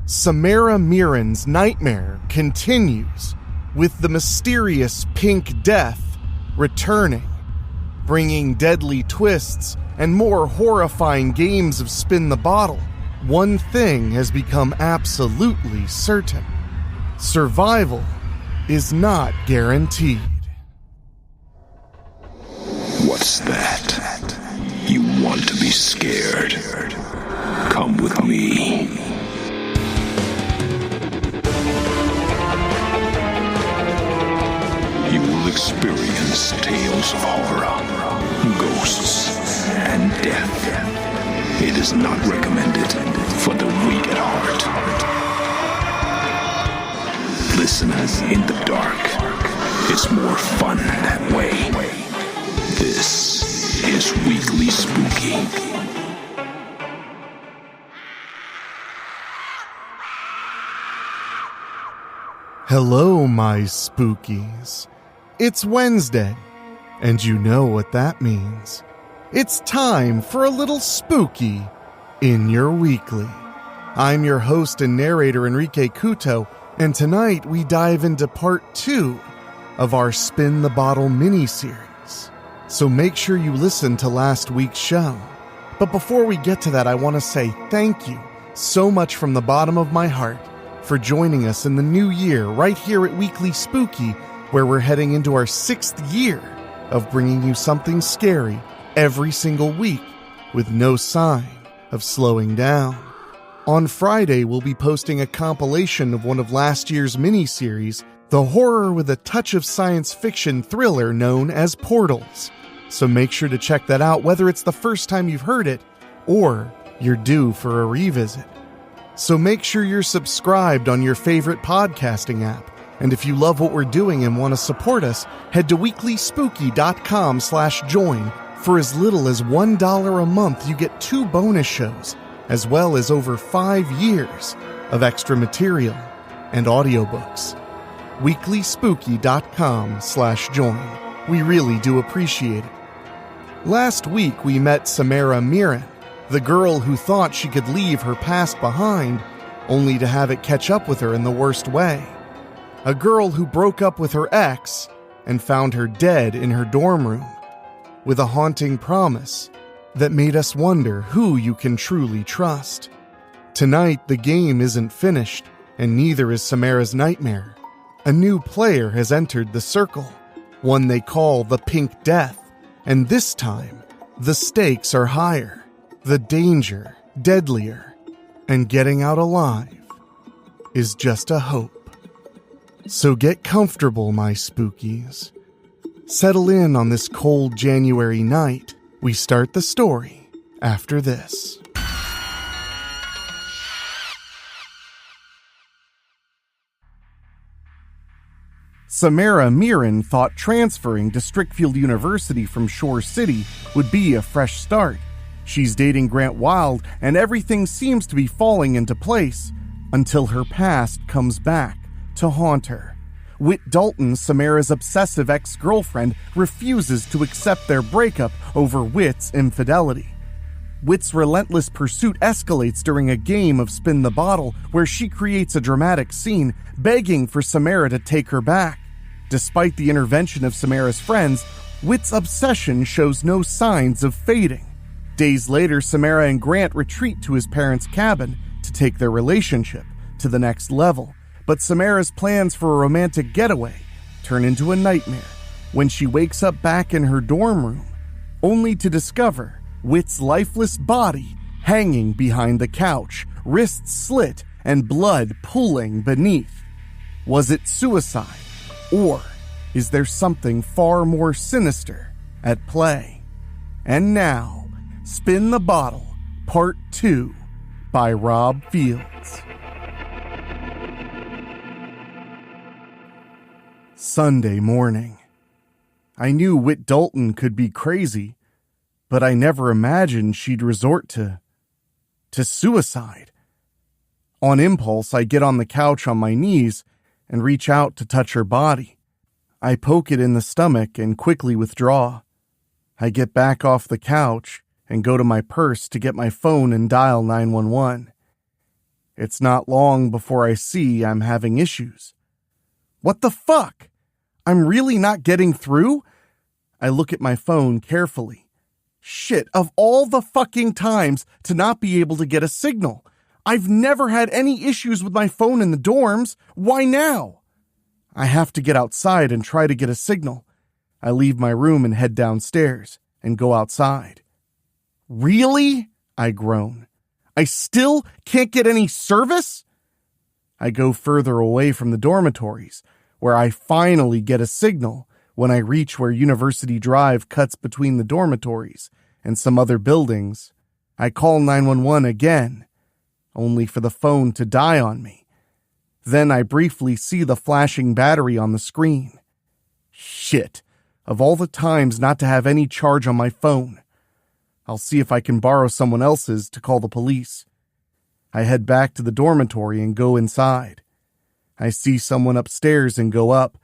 Samara Mirren's nightmare continues, with the mysterious Pink Death returning, bringing deadly twists and more horrifying games of spin the bottle. One thing has become absolutely certain: survival is not guaranteed. What's that? You want to be scared? Come with me. You will experience tales of horror, ghosts, and death. It is not recommended for the weak at heart. Listen in the dark. It's more fun that way. This is Weekly Spooky. Hello, my spookies. It's Wednesday, and you know what that means. It's time for a little spooky in your weekly. I'm your host and narrator, Enrique Couto, and tonight we dive into part 2 of our Spin the Bottle mini-series. So make sure you listen to last week's show. But before we get to that, I want to say thank you so much from the bottom of my heart for joining us in the new year right here at Weekly Spooky, where we're heading into our 6th year of bringing you something scary every single week with no sign of slowing down. On Friday, we'll be posting a compilation of one of last year's mini-series, the horror with a touch of science fiction thriller known as Portals. So make sure to check that out, whether it's the first time you've heard it or you're due for a revisit. So make sure you're subscribed on your favorite podcasting app. And if you love what we're doing and want to support us, head to weeklyspooky.com/join. For as little as $1 a month, you get 2 bonus shows, as well as over 5 years of extra material and audiobooks. weeklyspooky.com/join. We really do appreciate it. Last week, we met Samara Mirren, the girl who thought she could leave her past behind, only to have it catch up with her in the worst way. A girl who broke up with her ex and found her dead in her dorm room, with a haunting promise that made us wonder who you can truly trust. Tonight, the game isn't finished, and neither is Samara's nightmare. A new player has entered the circle, one they call the Pink Death, and this time, the stakes are higher. The danger deadlier, and getting out alive is just a hope. So get comfortable, my spookies. Settle in on this cold January night. We start the story after this. Samara Mirren thought transferring to Strickfield University from Shore City would be a fresh start. She's dating Grant Wild, and everything seems to be falling into place until her past comes back to haunt her. Whit Dalton, Samara's obsessive ex-girlfriend, refuses to accept their breakup over Whit's infidelity. Whit's relentless pursuit escalates during a game of Spin the Bottle, where she creates a dramatic scene, begging for Samara to take her back. Despite the intervention of Samara's friends, Whit's obsession shows no signs of fading. Days later, Samara and Grant retreat to his parents' cabin to take their relationship to the next level. But Samara's plans for a romantic getaway turn into a nightmare when she wakes up back in her dorm room, only to discover Whit's lifeless body hanging behind the couch, wrists slit and blood pooling beneath. Was it suicide? Or is there something far more sinister at play? And now, Spin the Bottle, Part 2, by Rob Fields. Sunday morning. I knew Whit Dalton could be crazy, but I never imagined she'd resort to suicide. On impulse, I get on the couch on my knees and reach out to touch her body. I poke it in the stomach and quickly withdraw. I get back off the couch and go to my purse to get my phone and dial 911. It's not long before I see I'm having issues. What the fuck? I'm really not getting through? I look at my phone carefully. Shit, of all the fucking times to not be able to get a signal. I've never had any issues with my phone in the dorms. Why now? I have to get outside and try to get a signal. I leave my room and head downstairs and go outside. Really? I groan. I still can't get any service? I go further away from the dormitories, where I finally get a signal when I reach where University Drive cuts between the dormitories and some other buildings. I call 911 again, only for the phone to die on me. Then I briefly see the flashing battery on the screen. Shit, of all the times not to have any charge on my phone. I'll see if I can borrow someone else's to call the police. I head back to the dormitory and go inside. I see someone upstairs and go up.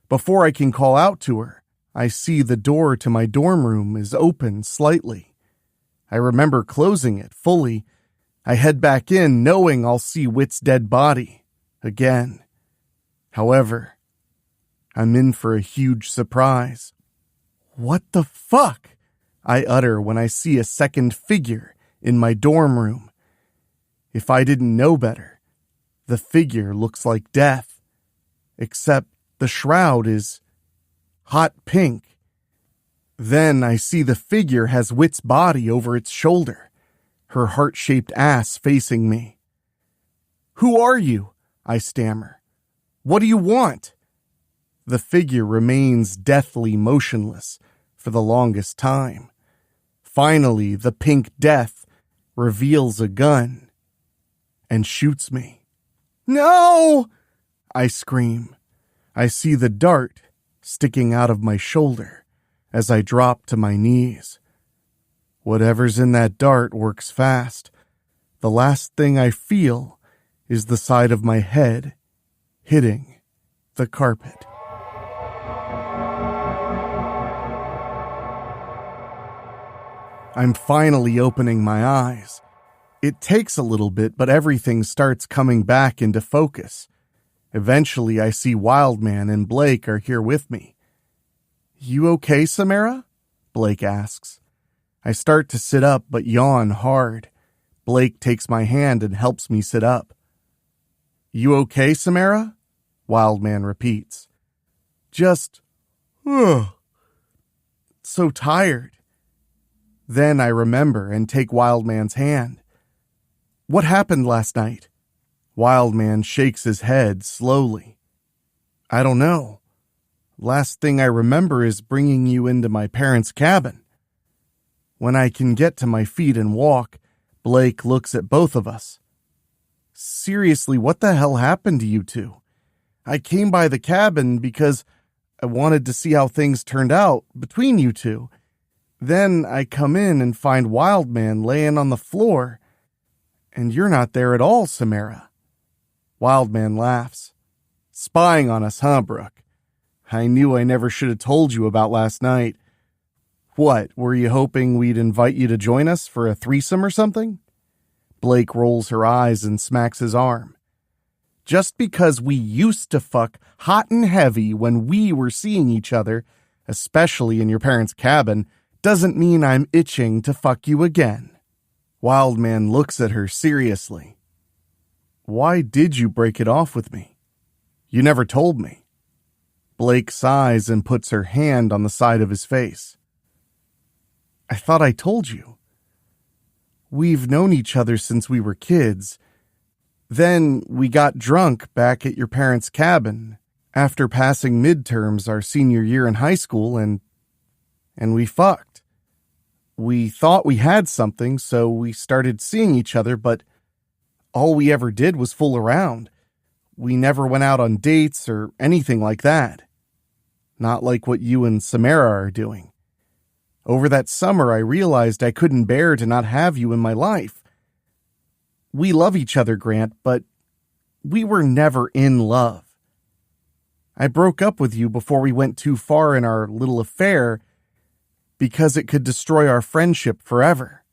Before I can call out to her, I see the door to my dorm room is open slightly. I remember closing it fully. I head back in knowing I'll see Whit's dead body again. However, I'm in for a huge surprise. What the fuck? I utter when I see a second figure in my dorm room. If I didn't know better, the figure looks like death, except the shroud is hot pink. Then I see the figure has Whit's body over its shoulder, her heart-shaped ass facing me. "Who are you?" I stammer. "What do you want?" The figure remains deathly motionless for the longest time. Finally, the pink death reveals a gun and shoots me. "No!" I scream. I see the dart sticking out of my shoulder as I drop to my knees. Whatever's in that dart works fast. The last thing I feel is the side of my head hitting the carpet. I'm finally opening my eyes. It takes a little bit, but everything starts coming back into focus. Eventually, I see Wildman and Blake are here with me. "You okay, Samara?" Blake asks. I start to sit up, but yawn hard. Blake takes my hand and helps me sit up. "You okay, Samara?" Wildman repeats. "Just, so tired." Then I remember and take Wildman's hand. "What happened last night?" Wildman shakes his head slowly. "I don't know. Last thing I remember is bringing you into my parents' cabin." When I can get to my feet and walk, Blake looks at both of us. "Seriously, what the hell happened to you two? I came by the cabin because I wanted to see how things turned out between you two. Then I come in and find Wildman laying on the floor, and you're not there at all, Samara." Wildman laughs. "Spying on us, huh, Brooke? I knew I never should have told you about last night. What, were you hoping we'd invite you to join us for a threesome or something?" Blake rolls her eyes and smacks his arm. "Just because we used to fuck hot and heavy when we were seeing each other, especially in your parents' cabin, doesn't mean I'm itching to fuck you again." Wildman looks at her seriously. "Why did you break it off with me? You never told me." Blake sighs and puts her hand on the side of his face. "I thought I told you. We've known each other since we were kids. Then we got drunk back at your parents' cabin after passing midterms our senior year in high school, and we fucked. We thought we had something, so we started seeing each other, but all we ever did was fool around. We never went out on dates or anything like that. Not like what you and Samara are doing. Over that summer, I realized I couldn't bear to not have you in my life. We love each other, Grant, but we were never in love. I broke up with you before we went too far in our little affair because it could destroy our friendship forever."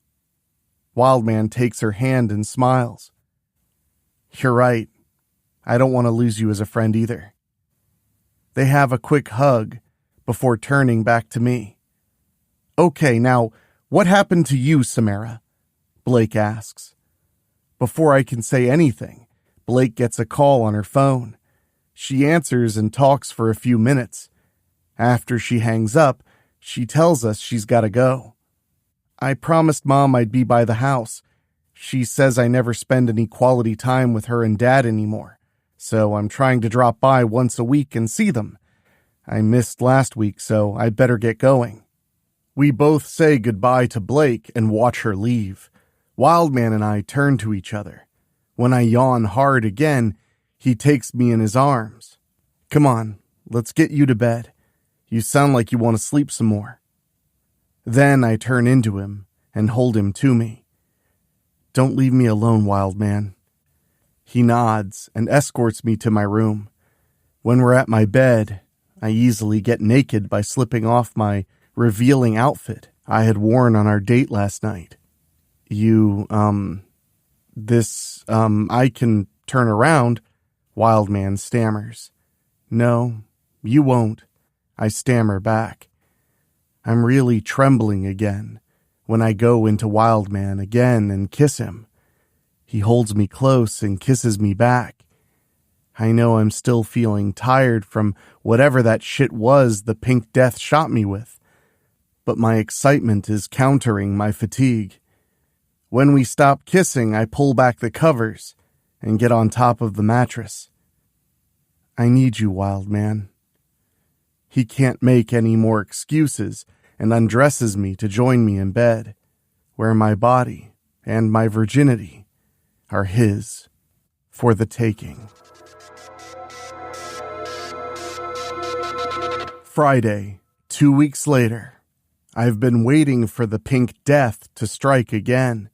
Wildman takes her hand and smiles. You're right. I don't want to lose you as a friend either. They have a quick hug before turning back to me. Okay, now, what happened to you, Samara? Blake asks. Before I can say anything, Blake gets a call on her phone. She answers and talks for a few minutes. After she hangs up, she tells us she's got to go. I promised Mom I'd be by the house. She says I never spend any quality time with her and Dad anymore, so I'm trying to drop by once a week and see them. I missed last week, so I'd better get going. We both say goodbye to Blake and watch her leave. Wildman and I turn to each other. When I yawn hard again, he takes me in his arms. Come on, let's get you to bed. You sound like you want to sleep some more. Then I turn into him and hold him to me. Don't leave me alone, Wildman. He nods and escorts me to my room. When we're at my bed, I easily get naked by slipping off my revealing outfit I had worn on our date last night. I can turn around, Wildman stammers. No, you won't, I stammer back. I'm really trembling again when I go into Wildman again and kiss him. He holds me close and kisses me back. I know I'm still feeling tired from whatever that shit was the Pink Death shot me with, but my excitement is countering my fatigue. When we stop kissing, I pull back the covers and get on top of the mattress. I need you, Wildman. He can't make any more excuses and undresses me to join me in bed, where my body and my virginity are his for the taking. Friday, 2 weeks later. I've been waiting for the Pink Death to strike again.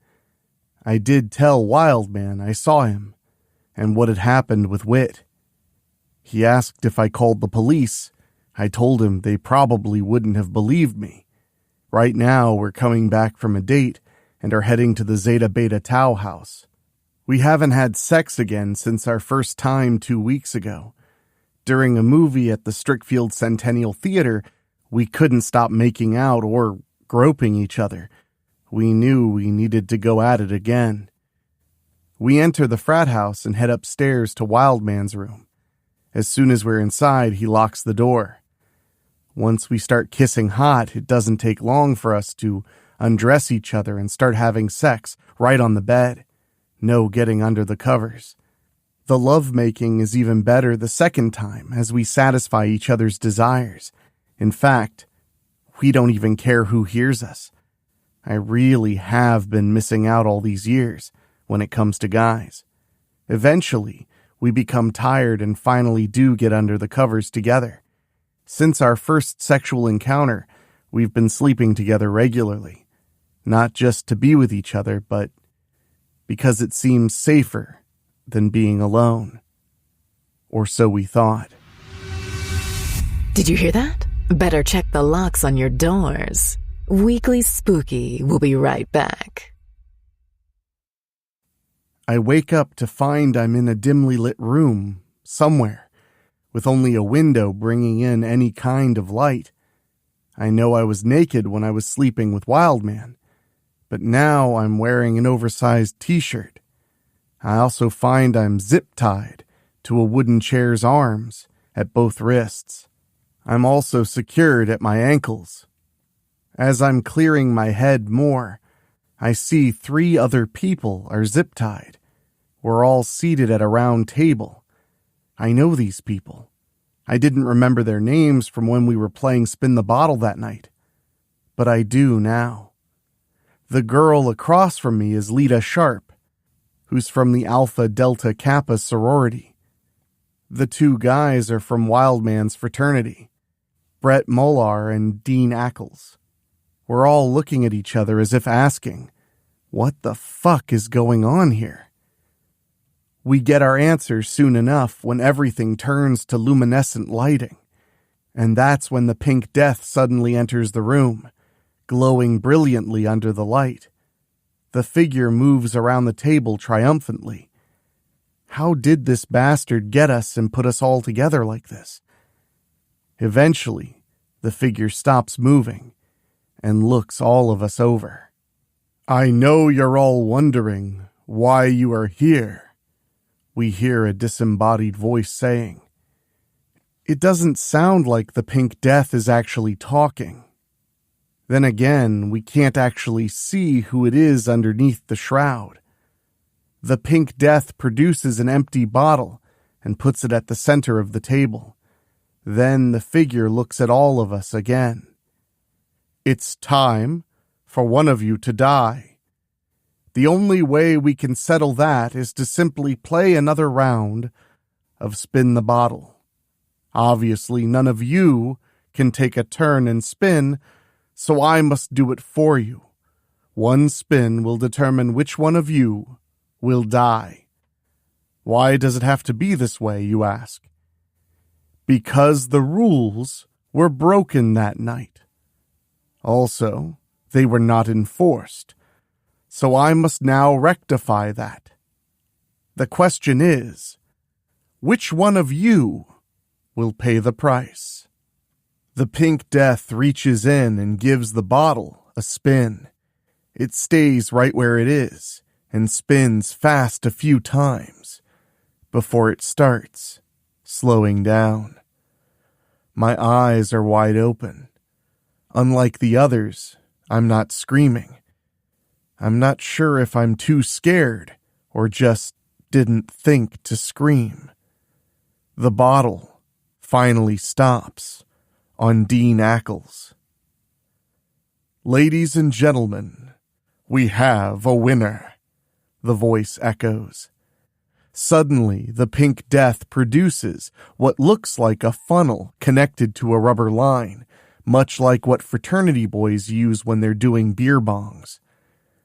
I did tell Wildman I saw him and what had happened with Whit. He asked if I called the police. I told him they probably wouldn't have believed me. Right now, we're coming back from a date and are heading to the Zeta Beta Tau house. We haven't had sex again since our first time 2 weeks ago. During a movie at the Strickfield Centennial Theater, we couldn't stop making out or groping each other. We knew we needed to go at it again. We enter the frat house and head upstairs to Wildman's room. As soon as we're inside, he locks the door. Once we start kissing hot, it doesn't take long for us to undress each other and start having sex right on the bed. No getting under the covers. The lovemaking is even better the second time as we satisfy each other's desires. In fact, we don't even care who hears us. I really have been missing out all these years when it comes to guys. Eventually, we become tired and finally do get under the covers together. Since our first sexual encounter, we've been sleeping together regularly. Not just to be with each other, but because it seems safer than being alone. Or so we thought. Did you hear that? Better check the locks on your doors. Weekly Spooky will be right back. I wake up to find I'm in a dimly lit room somewhere, with only a window bringing in any kind of light. I know I was naked when I was sleeping with Wildman, but now I'm wearing an oversized t-shirt. I also find I'm zip-tied to a wooden chair's arms at both wrists. I'm also secured at my ankles. As I'm clearing my head more, I see 3 other people are zip-tied. We're all seated at a round table. I know these people. I didn't remember their names from when we were playing Spin the Bottle that night, but I do now. The girl across from me is Lita Sharp, who's from the Alpha Delta Kappa sorority. The 2 guys are from Wildman's fraternity, Brett Molar and Dean Ackles. We're all looking at each other as if asking, what the fuck is going on here? We get our answers soon enough when everything turns to luminescent lighting. And that's when the Pink Death suddenly enters the room, glowing brilliantly under the light. The figure moves around the table triumphantly. How did this bastard get us and put us all together like this? Eventually, the figure stops moving and looks all of us over. "I know you're all wondering why you are here," we hear a disembodied voice saying. It doesn't sound like the Pink Death is actually talking. Then again, we can't actually see who it is underneath the shroud. The Pink Death produces an empty bottle and puts it at the center of the table. Then the figure looks at all of us again. "It's time for one of you to die. The only way we can settle that is to simply play another round of spin the bottle. Obviously, none of you can take a turn and spin, so I must do it for you. One spin will determine which one of you will die." Why does it have to be this way, you ask? Because the rules were broken that night. Also, they were not enforced, so I must now rectify that. The question is, which one of you will pay the price? The Pink Death reaches in and gives the bottle a spin. It stays right where it is and spins fast a few times before it starts slowing down. My eyes are wide open. Unlike the others, I'm not screaming. I'm not sure if I'm too scared or just didn't think to scream. The bottle finally stops on Dean Ackles. "Ladies and gentlemen, we have a winner," the voice echoes. Suddenly, the Pink Death produces what looks like a funnel connected to a rubber line, much like what fraternity boys use when they're doing beer bongs.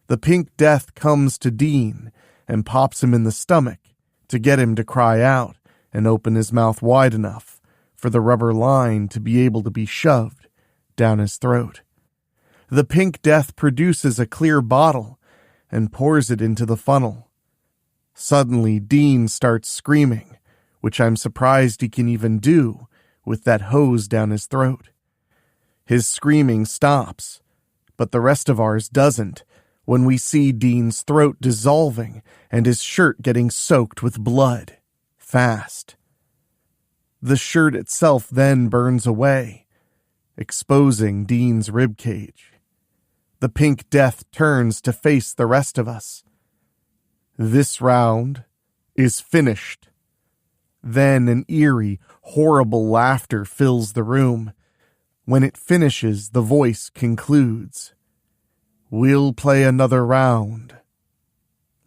The Pink Death comes to Dean and pops him in the stomach to get him to cry out and open his mouth wide enough for the rubber line to be able to be shoved down his throat. The Pink Death produces a clear bottle and pours it into the funnel. Suddenly, Dean starts screaming, which I'm surprised he can even do with that hose down his throat. His screaming stops, but the rest of ours doesn't when we see Dean's throat dissolving and his shirt getting soaked with blood, fast. The shirt itself then burns away, exposing Dean's ribcage. The Pink Death turns to face the rest of us. This round is finished. Then an eerie, horrible laughter fills the room. When it finishes, the voice concludes, "We'll play another round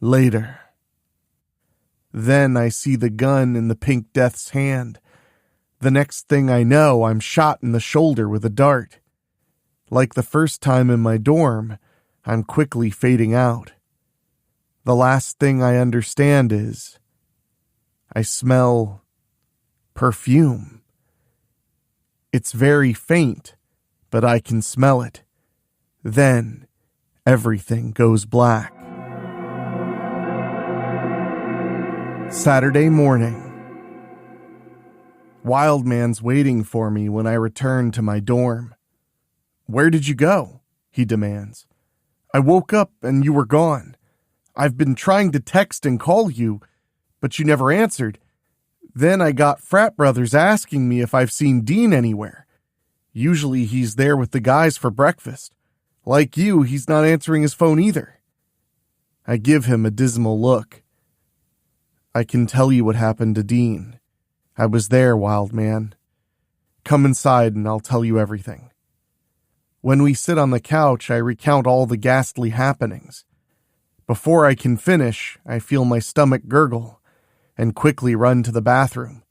later." Then I see the gun in the Pink Death's hand. The next thing I know, I'm shot in the shoulder with a dart. Like the first time in my dorm, I'm quickly fading out. The last thing I understand is I smell perfume. It's very faint, but I can smell it. Then everything goes black. Saturday morning. Wildman's waiting for me when I return to my dorm. "Where did you go?" he demands. "I woke up and you were gone. I've been trying to text and call you, but you never answered. Then I got frat brothers asking me if I've seen Dean anywhere. Usually he's there with the guys for breakfast. Like you, he's not answering his phone either." I give him a dismal look. "I can tell you what happened to Dean. I was there, wild man. Come inside and I'll tell you everything." When we sit on the couch, I recount all the ghastly happenings. Before I can finish, I feel my stomach gurgle and quickly run to the bathroom.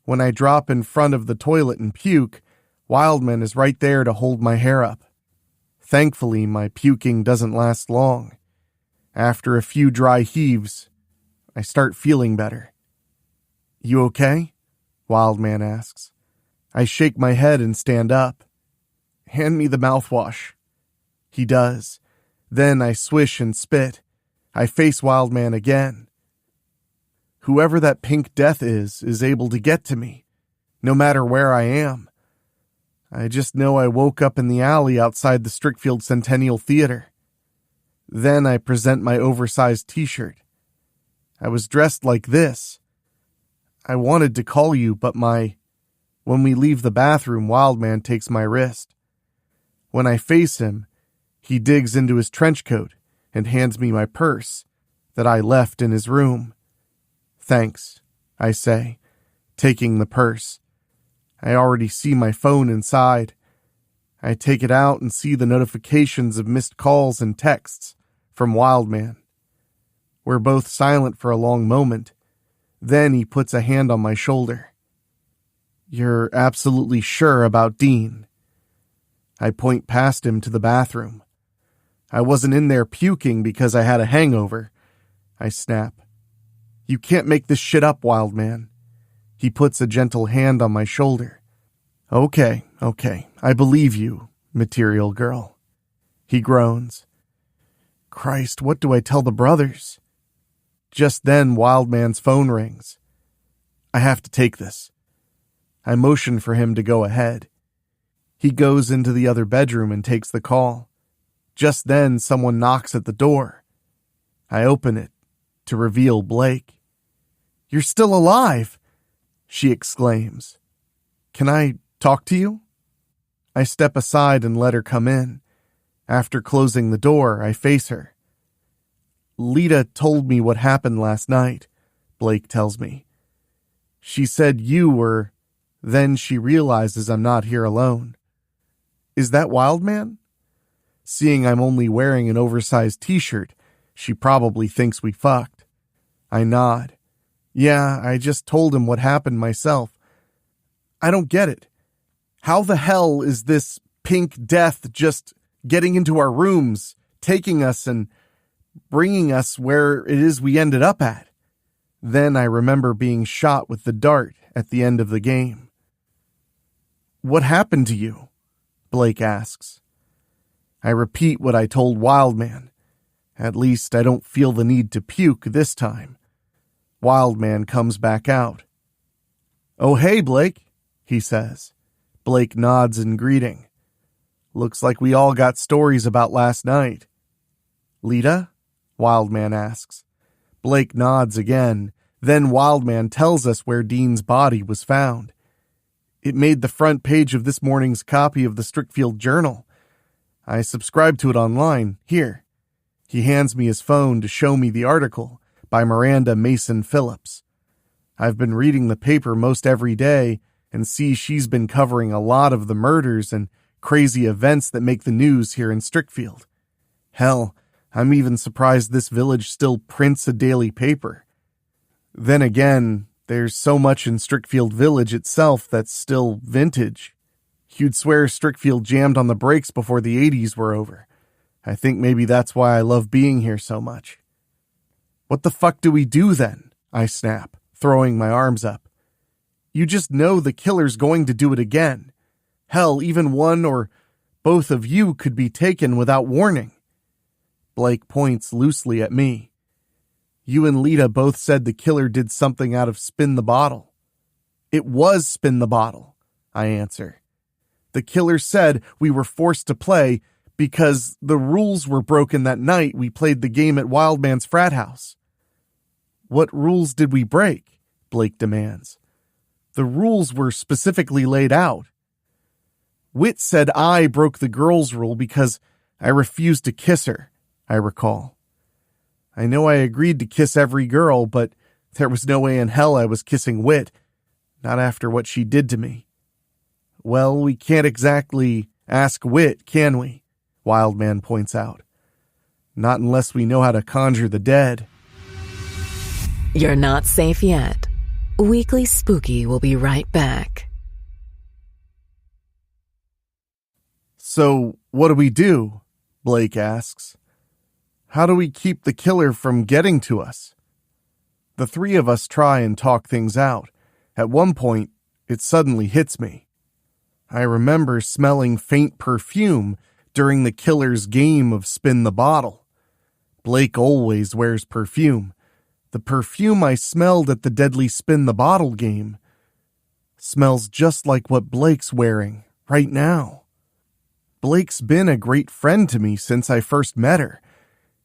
When I drop in front of the toilet and puke, Wildman is right there to hold my hair up. Thankfully, my puking doesn't last long. After a few dry heaves, I start feeling better. "You okay?" Wildman asks. I shake my head and stand up. "Hand me the mouthwash." He does. Then I swish and spit. I face Wildman again. Whoever that pink death is able to get to me, no matter where I am. I just know I woke up in the alley outside the Strickfield Centennial Theater. Then I present my oversized t-shirt. I was dressed like this. I wanted to call you, but when we leave the bathroom, Wildman takes my wrist. When I face him, he digs into his trench coat and hands me my purse that I left in his room. Thanks, I say, taking the purse. I already see my phone inside. I take it out and see the notifications of missed calls and texts from Wildman. We're both silent for a long moment. Then he puts a hand on my shoulder. You're absolutely sure about Dean? I point past him to the bathroom. I wasn't in there puking because I had a hangover. I snap. You can't make this shit up, Wildman. He puts a gentle hand on my shoulder. Okay, I believe you, material girl. He groans. Christ, what do I tell the brothers? Just then, Wildman's phone rings. I have to take this. I motion for him to go ahead. He goes into the other bedroom and takes the call. Just then, someone knocks at the door. I open it to reveal Blake. You're still alive, she exclaims. Can I talk to you? I step aside and let her come in. After closing the door, I face her. Lita told me what happened last night, Blake tells me. She said you were... Then she realizes I'm not here alone. Is that Wildman? Seeing I'm only wearing an oversized t-shirt, she probably thinks we fucked. I nod. Yeah, I just told him what happened myself. I don't get it. How the hell is this pink death just getting into our rooms, taking us and bringing us where it is we ended up at? Then I remember being shot with the dart at the end of the game. What happened to you? Blake asks. I repeat what I told Wildman. At least I don't feel the need to puke this time. Wildman comes back out. Oh, hey, Blake, he says. Blake nods in greeting. Looks like we all got stories about last night. Lita? Wildman asks. Blake nods again. Then Wildman tells us where Dean's body was found. It made the front page of this morning's copy of the Strickfield Journal. I subscribed to it online. Here. He hands me his phone to show me the article by Miranda Mason Phillips. I've been reading the paper most every day and see she's been covering a lot of the murders and crazy events that make the news here in Strickfield. Hell, I'm even surprised this village still prints a daily paper. Then again, there's so much in Strickfield Village itself that's still vintage. You'd swear Strickfield jammed on the brakes before the 80s were over. I think maybe that's why I love being here so much. What the fuck do we do then? I snap, throwing my arms up. You just know the killer's going to do it again. Hell, even one or both of you could be taken without warning. Blake points loosely at me. You and Lita both said the killer did something out of Spin the Bottle. It was Spin the Bottle, I answer. The killer said we were forced to play because the rules were broken that night we played the game at Wildman's frat house. What rules did we break? Blake demands. The rules were specifically laid out. Whit said I broke the girls' rule because I refused to kiss her, I recall. I know I agreed to kiss every girl, but there was no way in hell I was kissing Whit, not after what she did to me. Well, we can't exactly ask Whit, can we? Wildman points out. Not unless we know how to conjure the dead. You're not safe yet. Weekly Spooky will be right back. So, what do we do? Blake asks. How do we keep the killer from getting to us? The three of us try and talk things out. At one point, it suddenly hits me. I remember smelling faint perfume during the killer's game of Spin the Bottle. Blake always wears perfume, The perfume I smelled at the Deadly Spin the Bottle game smells just like what Blake's wearing right now. Blake's been a great friend to me since I first met her.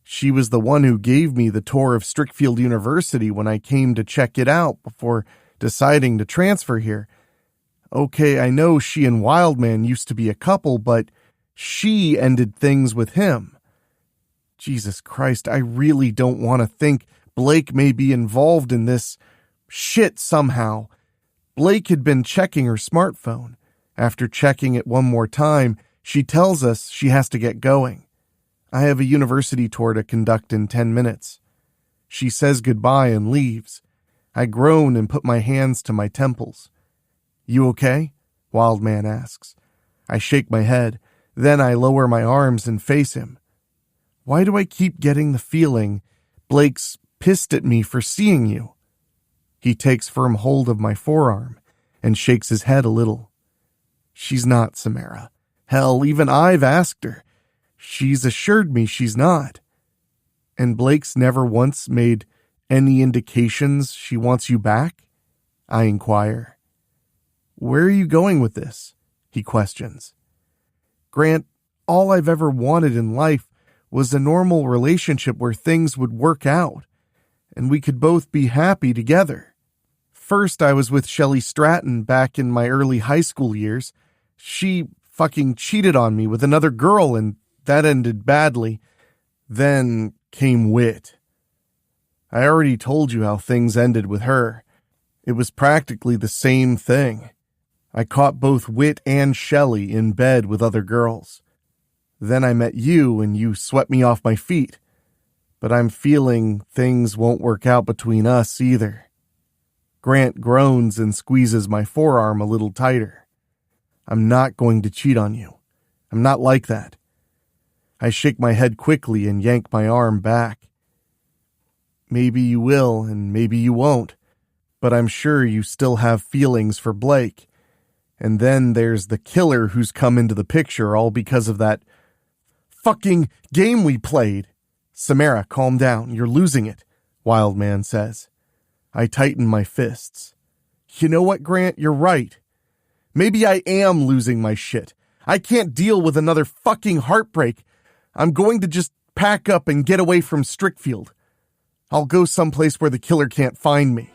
She was the one who gave me the tour of Strickfield University when I came to check it out before deciding to transfer here. Okay, I know she and Wildman used to be a couple, but she ended things with him. Jesus Christ, I really don't want to think Blake may be involved in this shit somehow. Blake had been checking her smartphone. After checking it one more time, she tells us she has to get going. I have a university tour to conduct in 10 minutes. She says goodbye and leaves. I groan and put my hands to my temples. You okay? Wildman asks. I shake my head. Then I lower my arms and face him. Why do I keep getting the feeling Blake's pissed at me for seeing you? He takes firm hold of my forearm and shakes his head a little. She's not, Samara. Hell, even I've asked her. She's assured me she's not. And Blake's never once made any indications she wants you back? I inquire. Where are you going with this? He questions. Grant, all I've ever wanted in life was a normal relationship where things would work out, and we could both be happy together. First, I was with Shelley Stratton back in my early high school years. She fucking cheated on me with another girl, and that ended badly. Then came Whit. I already told you how things ended with her. It was practically the same thing. I caught both Whit and Shelley in bed with other girls. Then I met you, and you swept me off my feet. But I'm feeling things won't work out between us either. Grant groans and squeezes my forearm a little tighter. I'm not going to cheat on you. I'm not like that. I shake my head quickly and yank my arm back. Maybe you will, and maybe you won't. But I'm sure you still have feelings for Blake. And then there's the killer who's come into the picture all because of that fucking game we played. Samara, calm down. You're losing it, Wildman says. I tighten my fists. You know what, Grant? You're right. Maybe I am losing my shit. I can't deal with another fucking heartbreak. I'm going to just pack up and get away from Strickfield. I'll go someplace where the killer can't find me.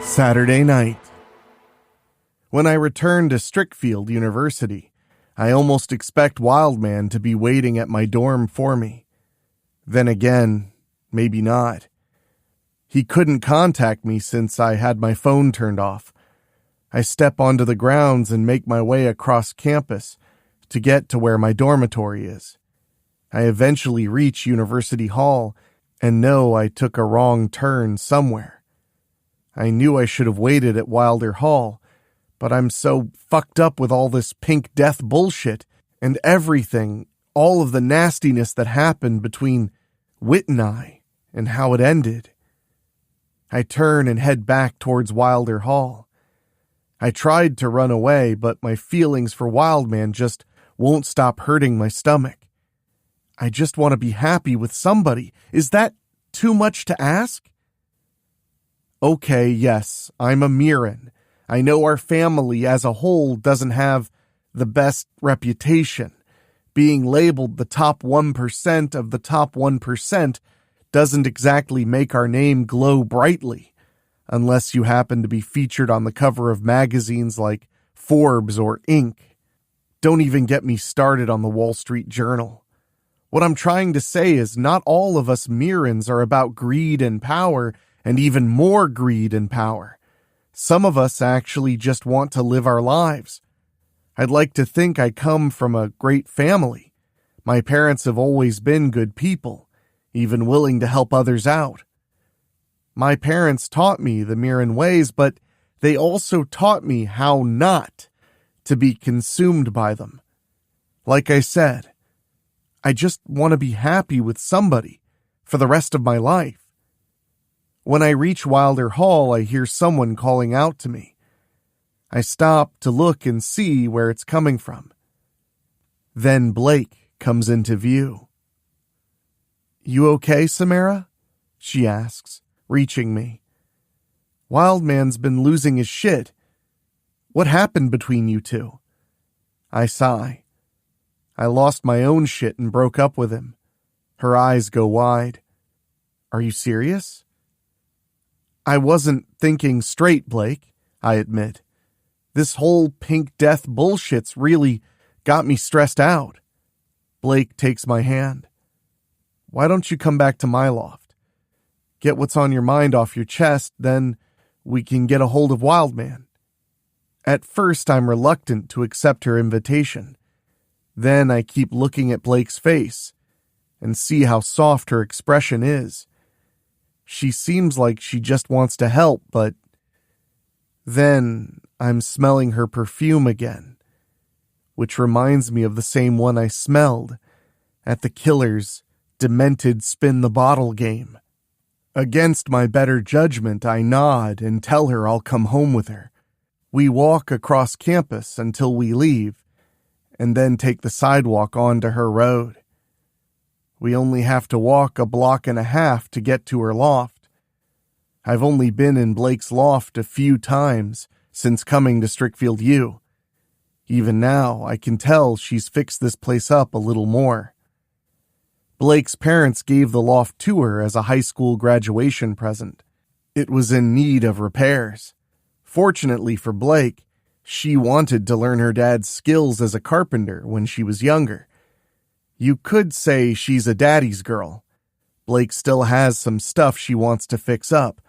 Saturday night. When I return to Strickfield University, I almost expect Wildman to be waiting at my dorm for me. Then again, maybe not. He couldn't contact me since I had my phone turned off. I step onto the grounds and make my way across campus to get to where my dormitory is. I eventually reach University Hall and know I took a wrong turn somewhere. I knew I should have waited at Wilder Hall, but I'm so fucked up with all this pink death bullshit and everything, all of the nastiness that happened between Whit and I, and how it ended. I turn and head back towards Wilder Hall. I tried to run away, but my feelings for Wildman just won't stop hurting my stomach. I just want to be happy with somebody. Is that too much to ask? Okay, yes, I'm a Mirren. I know our family as a whole doesn't have the best reputation. Being labeled the top 1% of the top 1% doesn't exactly make our name glow brightly, unless you happen to be featured on the cover of magazines like Forbes or Inc. Don't even get me started on the Wall Street Journal. What I'm trying to say is not all of us Mirrens are about greed and power, and even more greed and power. Some of us actually just want to live our lives. I'd like to think I come from a great family. My parents have always been good people, even willing to help others out. My parents taught me the Mirren ways, but they also taught me how not to be consumed by them. Like I said, I just want to be happy with somebody for the rest of my life. When I reach Wilder Hall, I hear someone calling out to me. I stop to look and see where it's coming from. Then Blake comes into view. You okay, Samara? She asks, reaching me. Wildman's been losing his shit. What happened between you two? I sigh. I lost my own shit and broke up with him. Her eyes go wide. Are you serious? I wasn't thinking straight, Blake, I admit. This whole pink death bullshit's really got me stressed out. Blake takes my hand. Why don't you come back to my loft? Get what's on your mind off your chest, then we can get a hold of Wildman. At first, I'm reluctant to accept her invitation. Then I keep looking at Blake's face and see how soft her expression is. She seems like she just wants to help, but then I'm smelling her perfume again, which reminds me of the same one I smelled at the killer's demented spin-the-bottle game. Against my better judgment, I nod and tell her I'll come home with her. We walk across campus until we leave, and then take the sidewalk onto her road. We only have to walk a block and a half to get to her loft. I've only been in Blake's loft a few times since coming to Strickfield U. Even now, I can tell she's fixed this place up a little more. Blake's parents gave the loft to her as a high school graduation present. It was in need of repairs. Fortunately for Blake, she wanted to learn her dad's skills as a carpenter when she was younger. You could say she's a daddy's girl. Blake still has some stuff she wants to fix up,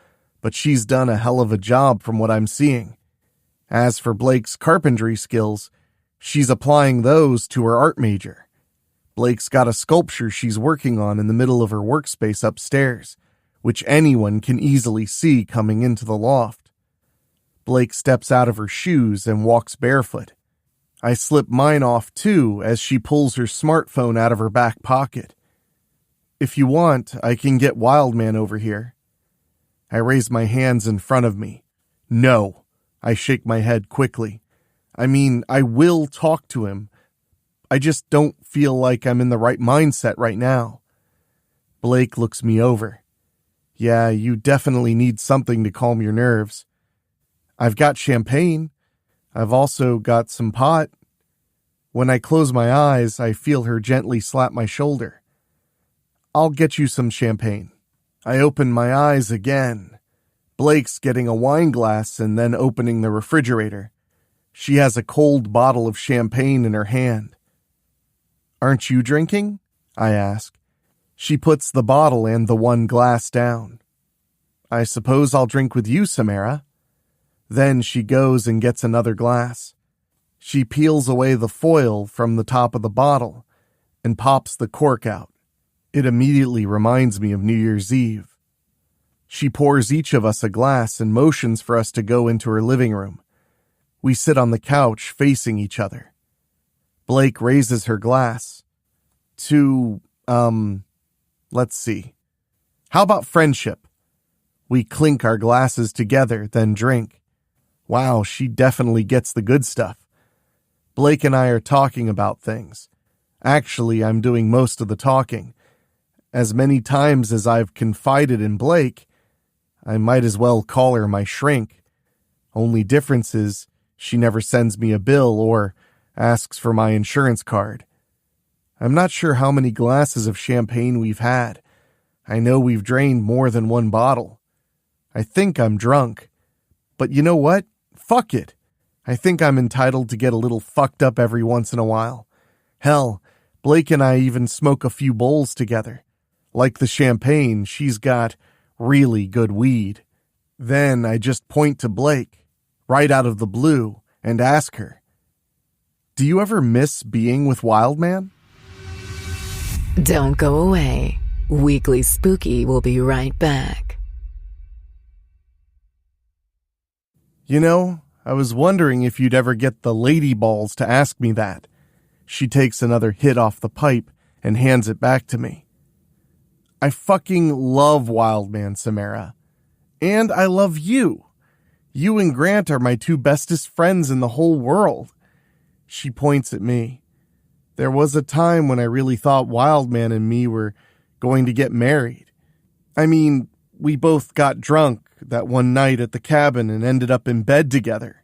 but she's done a hell of a job from what I'm seeing. As for Blake's carpentry skills, she's applying those to her art major. Blake's got a sculpture she's working on in the middle of her workspace upstairs, which anyone can easily see coming into the loft. Blake steps out of her shoes and walks barefoot. I slip mine off too as she pulls her smartphone out of her back pocket. If you want, I can get Wildman over here. I raise my hands in front of me. No, I shake my head quickly. I mean, I will talk to him. I just don't feel like I'm in the right mindset right now. Blake looks me over. Yeah, you definitely need something to calm your nerves. I've got champagne. I've also got some pot. When I close my eyes, I feel her gently slap my shoulder. I'll get you some champagne. I open my eyes again. Blake's getting a wine glass and then opening the refrigerator. She has a cold bottle of champagne in her hand. Aren't you drinking? I ask. She puts the bottle and the one glass down. I suppose I'll drink with you, Samara. Then she goes and gets another glass. She peels away the foil from the top of the bottle and pops the cork out. It immediately reminds me of New Year's Eve. She pours each of us a glass and motions for us to go into her living room. We sit on the couch facing each other. Blake raises her glass to, let's see. How about friendship? We clink our glasses together, then drink. Wow, she definitely gets the good stuff. Blake and I are talking about things. Actually, I'm doing most of the talking. As many times as I've confided in Blake, I might as well call her my shrink. Only difference is she never sends me a bill or asks for my insurance card. I'm not sure how many glasses of champagne we've had. I know we've drained more than one bottle. I think I'm drunk. But you know what? Fuck it. I think I'm entitled to get a little fucked up every once in a while. Hell, Blake and I even smoke a few bowls together. Like the champagne, she's got really good weed. Then I just point to Blake, right out of the blue, and ask her, do you ever miss being with Wildman? Don't go away. Weekly Spooky will be right back. You know, I was wondering if you'd ever get the lady balls to ask me that. She takes another hit off the pipe and hands it back to me. I fucking love Wildman, Samara. And I love you. You and Grant are my two bestest friends in the whole world. She points at me. There was a time when I really thought Wildman and me were going to get married. I mean, we both got drunk that one night at the cabin and ended up in bed together.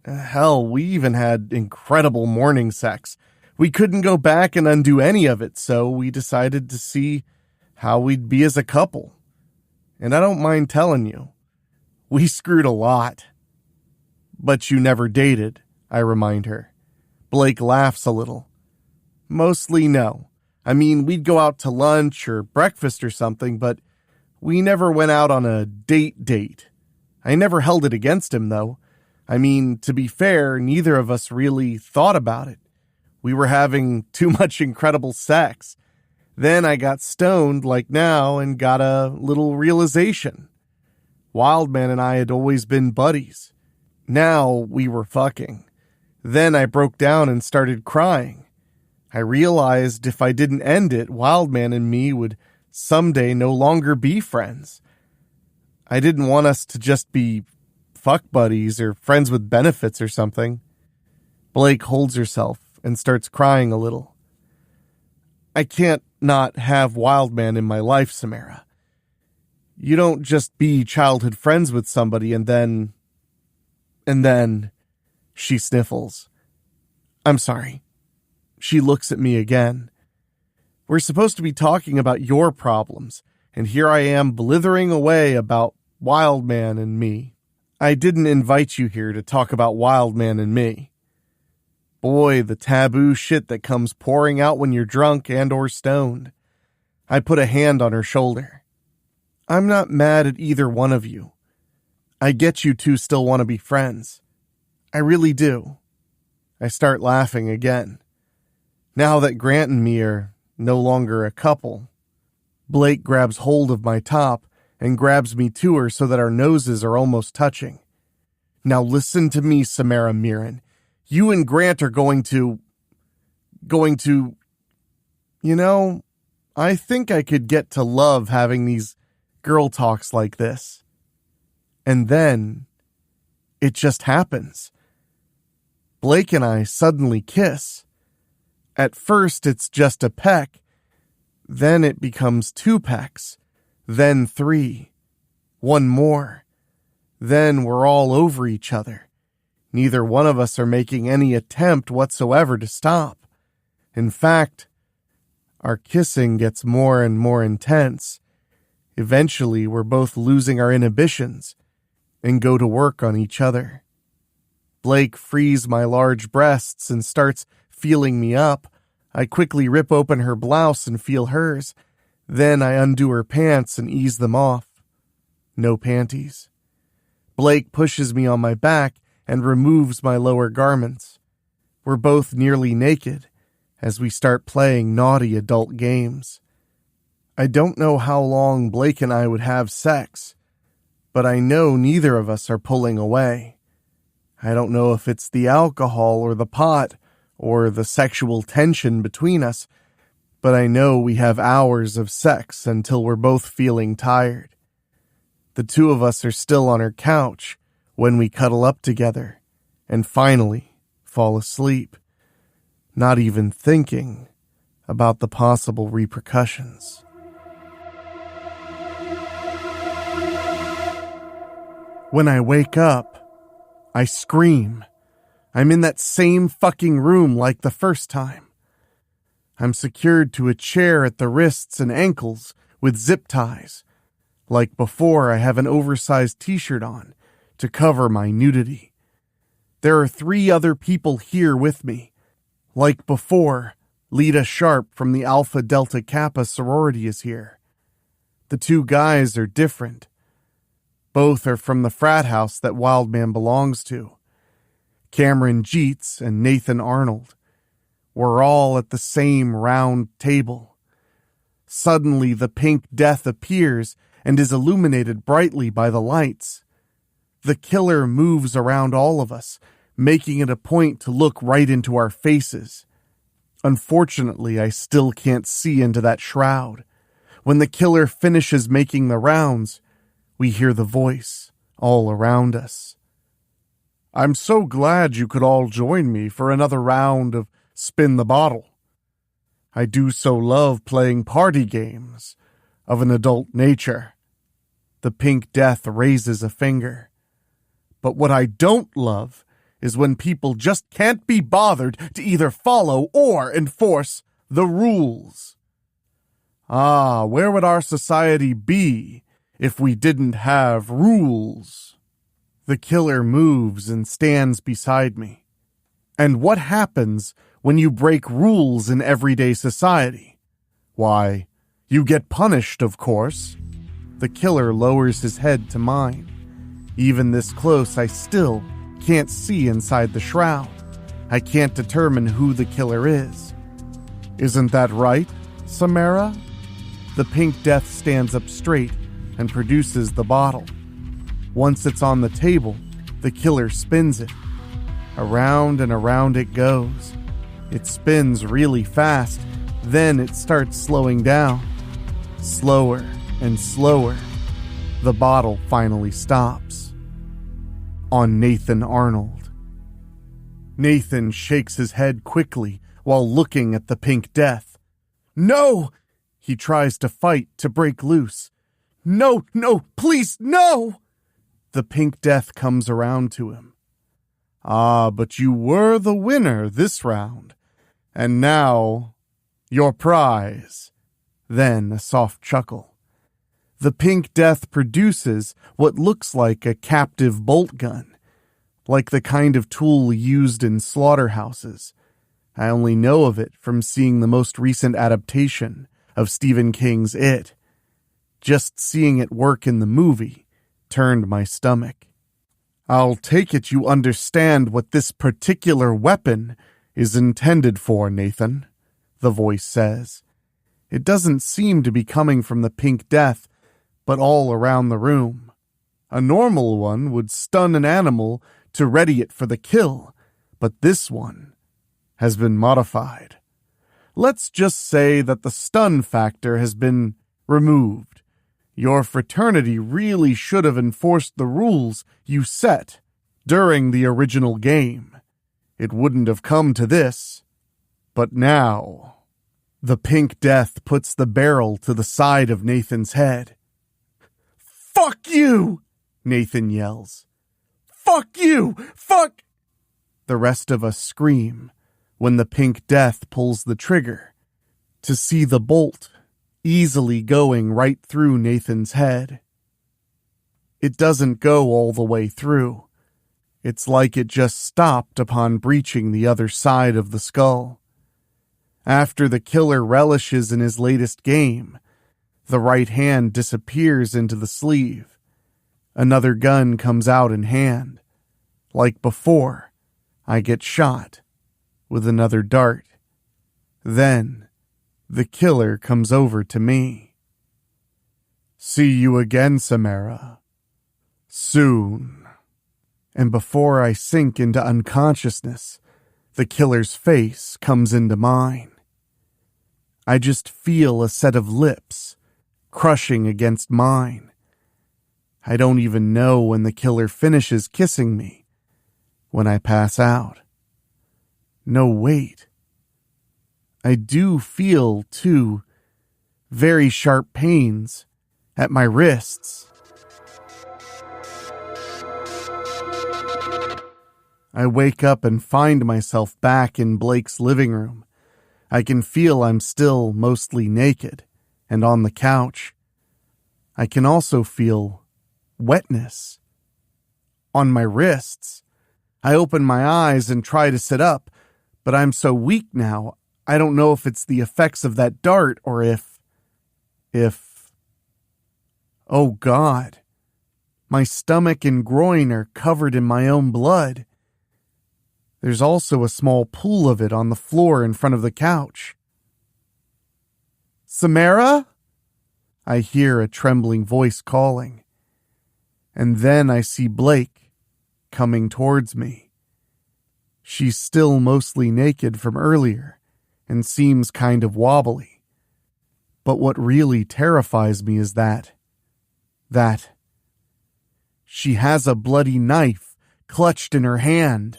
Hell, we even had incredible morning sex. We couldn't go back and undo any of it, so we decided to see how we'd be as a couple. And I don't mind telling you, we screwed a lot. But you never dated, I remind her. Blake laughs a little. Mostly no. I mean, we'd go out to lunch or breakfast or something, but we never went out on a date. I never held it against him, though. I mean, to be fair, neither of us really thought about it. We were having too much incredible sex. Then I got stoned like now and got a little realization. Wildman and I had always been buddies. Now we were fucking. Then I broke down and started crying. I realized if I didn't end it, Wildman and me would someday no longer be friends. I didn't want us to just be fuck buddies or friends with benefits or something. Blake holds herself and starts crying a little. I can't not have Wildman in my life, Samara. You don't just be childhood friends with somebody and then, she sniffles. I'm sorry. She looks at me again. We're supposed to be talking about your problems, and here I am blithering away about Wildman and me. I didn't invite you here to talk about Wildman and me. Boy, the taboo shit that comes pouring out when you're drunk and or stoned. I put a hand on her shoulder. I'm not mad at either one of you. I get you two still want to be friends. I really do. I start laughing again. Now that Grant and me are no longer a couple. Blake grabs hold of my top and grabs me to her so that our noses are almost touching. Now listen to me, Samara Mirren. You and Grant are going to, you know, I think I could get to love having these girl talks like this. And then it just happens. Blake and I suddenly kiss. At first it's just a peck. Then it becomes 2 pecks. Then 3. 1 more. Then we're all over each other. Neither one of us are making any attempt whatsoever to stop. In fact, our kissing gets more and more intense. Eventually, we're both losing our inhibitions and go to work on each other. Blake frees my large breasts and starts feeling me up. I quickly rip open her blouse and feel hers. Then I undo her pants and ease them off. No panties. Blake pushes me on my back and removes my lower garments. We're both nearly naked as we start playing naughty adult games. I don't know how long Blake and I would have sex, but I know neither of us are pulling away. I don't know if it's the alcohol or the pot or the sexual tension between us, but I know we have hours of sex until we're both feeling tired. The two of us are still on her couch when we cuddle up together and finally fall asleep, not even thinking about the possible repercussions. When I wake up, I scream. I'm in that same fucking room like the first time. I'm secured to a chair at the wrists and ankles with zip ties. Like before, I have an oversized t-shirt on to cover my nudity. There are 3 other people here with me. Like before, Lita Sharp from the Alpha Delta Kappa sorority is here. The 2 guys are different. Both are from the frat house that Wildman belongs to. Cameron Jeets and Nathan Arnold. We're all at the same round table. Suddenly, the pink death appears and is illuminated brightly by the lights. The killer moves around all of us, making it a point to look right into our faces. Unfortunately, I still can't see into that shroud. When the killer finishes making the rounds, we hear the voice all around us. I'm so glad you could all join me for another round of Spin the Bottle. I do so love playing party games of an adult nature. The Pink Death raises a finger. But what I don't love is when people just can't be bothered to either follow or enforce the rules. Ah, where would our society be if we didn't have rules? The killer moves and stands beside me. And what happens when you break rules in everyday society? Why, you get punished, of course. The killer lowers his head to mine. Even this close, I still can't see inside the shroud. I can't determine who the killer is. Isn't that right, Samara? The Pink Death stands up straight and produces the bottle. Once it's on the table, the killer spins it. Around and around it goes. It spins really fast, then it starts slowing down. Slower and slower. The bottle finally stops. On Nathan Arnold. Nathan shakes his head quickly while looking at the Pink Death. No! He tries to fight to break loose. No, please, no! The Pink Death comes around to him. Ah, but you were the winner this round. And now, your prize. Then a soft chuckle. The Pink Death produces what looks like a captive bolt gun, like the kind of tool used in slaughterhouses. I only know of it from seeing the most recent adaptation of Stephen King's It. Just seeing it work in the movie turned my stomach. I'll take it you understand what this particular weapon is intended for, Nathan, the voice says. It doesn't seem to be coming from the Pink Death, but all around the room. A normal one would stun an animal to ready it for the kill, but this one has been modified. Let's just say that the stun factor has been removed. Your fraternity really should have enforced the rules you set during the original game. It wouldn't have come to this. But now, the Pink Death puts the barrel to the side of Nathan's head. Fuck you! Nathan yells. Fuck you! Fuck! The rest of us scream when the Pink Death pulls the trigger to see the bolt easily going right through Nathan's head. It doesn't go all the way through. It's like it just stopped upon breaching the other side of the skull. After the killer relishes in his latest game, the right hand disappears into the sleeve. Another gun comes out in hand. Like before, I get shot with another dart. Then, the killer comes over to me. See you again, Samara. Soon. And before I sink into unconsciousness, the killer's face comes into mine. I just feel a set of lips crushing against mine. I don't even know when the killer finishes kissing me, when I pass out. No, wait. I do feel, too, very sharp pains at my wrists. I wake up and find myself back in Blake's living room. I can feel I'm still mostly naked and on the couch. I can also feel wetness on my wrists. I open my eyes and try to sit up, but I'm so weak now, I don't know if it's the effects of that dart or if... Oh God. My stomach and groin are covered in my own blood. There's also a small pool of it on the floor in front of the couch. Samara? I hear a trembling voice calling. And then I see Blake coming towards me. She's still mostly naked from earlier and seems kind of wobbly. But what really terrifies me is that she has a bloody knife clutched in her hand.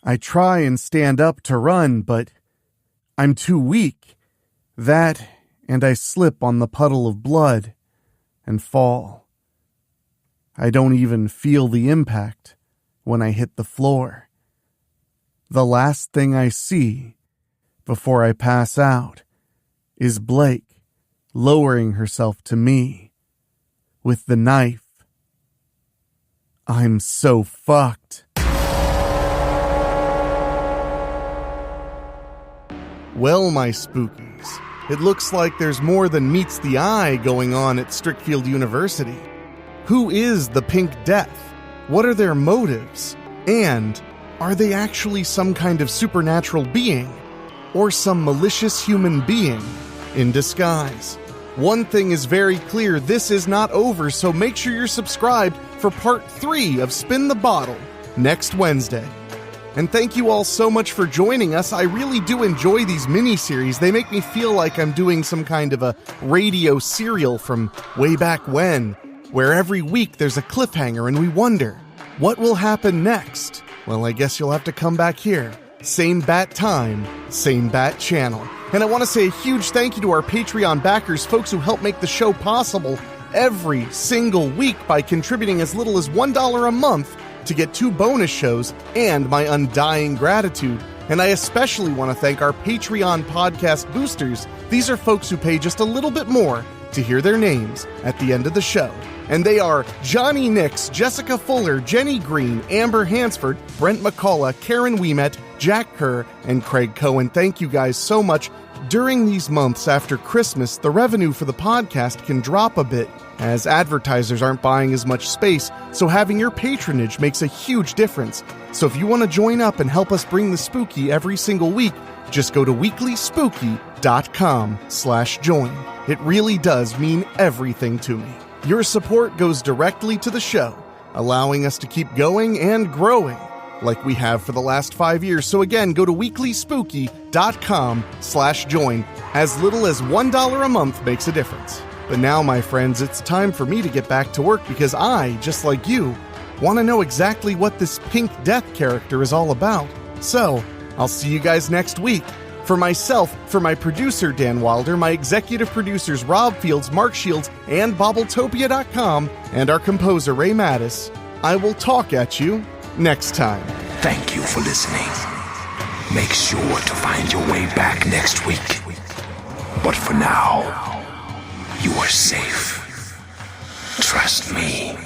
I try and stand up to run, but I'm too weak. That, and I slip on the puddle of blood and fall. I don't even feel the impact when I hit the floor. The last thing I see before I pass out is Blake lowering herself to me with the knife. I'm so fucked. Well, my spookies, it looks like there's more than meets the eye going on at Strickfield University. Who is the Pink Death? What are their motives? And are they actually some kind of supernatural being? Or some malicious human being in disguise? One thing is very clear, this is not over, so make sure you're subscribed for part 3 of Spin the Bottle next Wednesday. And thank you all so much for joining us. I really do enjoy these mini-series. They make me feel like I'm doing some kind of a radio serial from way back when, where every week there's a cliffhanger and we wonder, what will happen next? Well, I guess you'll have to come back here. Same bat time, same bat channel. And I want to say a huge thank you to our Patreon backers, folks who help make the show possible every single week by contributing as little as $1 a month to get 2 bonus shows and my undying gratitude. And I especially want to thank our Patreon podcast boosters. These are folks who pay just a little bit more to hear their names at the end of the show. And they are Johnny Nix, Jessica Fuller, Jenny Green, Amber Hansford, Brent McCullough, Karen Ouimet, Jack Kerr, and Craig Cohen. Thank you guys so much. During these months after Christmas, the revenue for the podcast can drop a bit as advertisers aren't buying as much space, so having your patronage makes a huge difference. So if you want to join up and help us bring the spooky every single week, just go to weeklyspooky.com/join. It really does mean everything to me. Your support goes directly to the show, allowing us to keep going and growing like we have for the last 5 years. So again, go to weeklyspooky.com/join. As little as $1 a month makes a difference. But now, my friends, it's time for me to get back to work because I, just like you, want to know exactly what this Pink Death character is all about. So, I'll see you guys next week. For myself, for my producer, Dan Wilder, my executive producers, Rob Fields, Mark Shields, and Bobbletopia.com, and our composer, Ray Mattis, I will talk at you next time. Thank you for listening. Make sure to find your way back next week. But for now, you are safe. Trust me.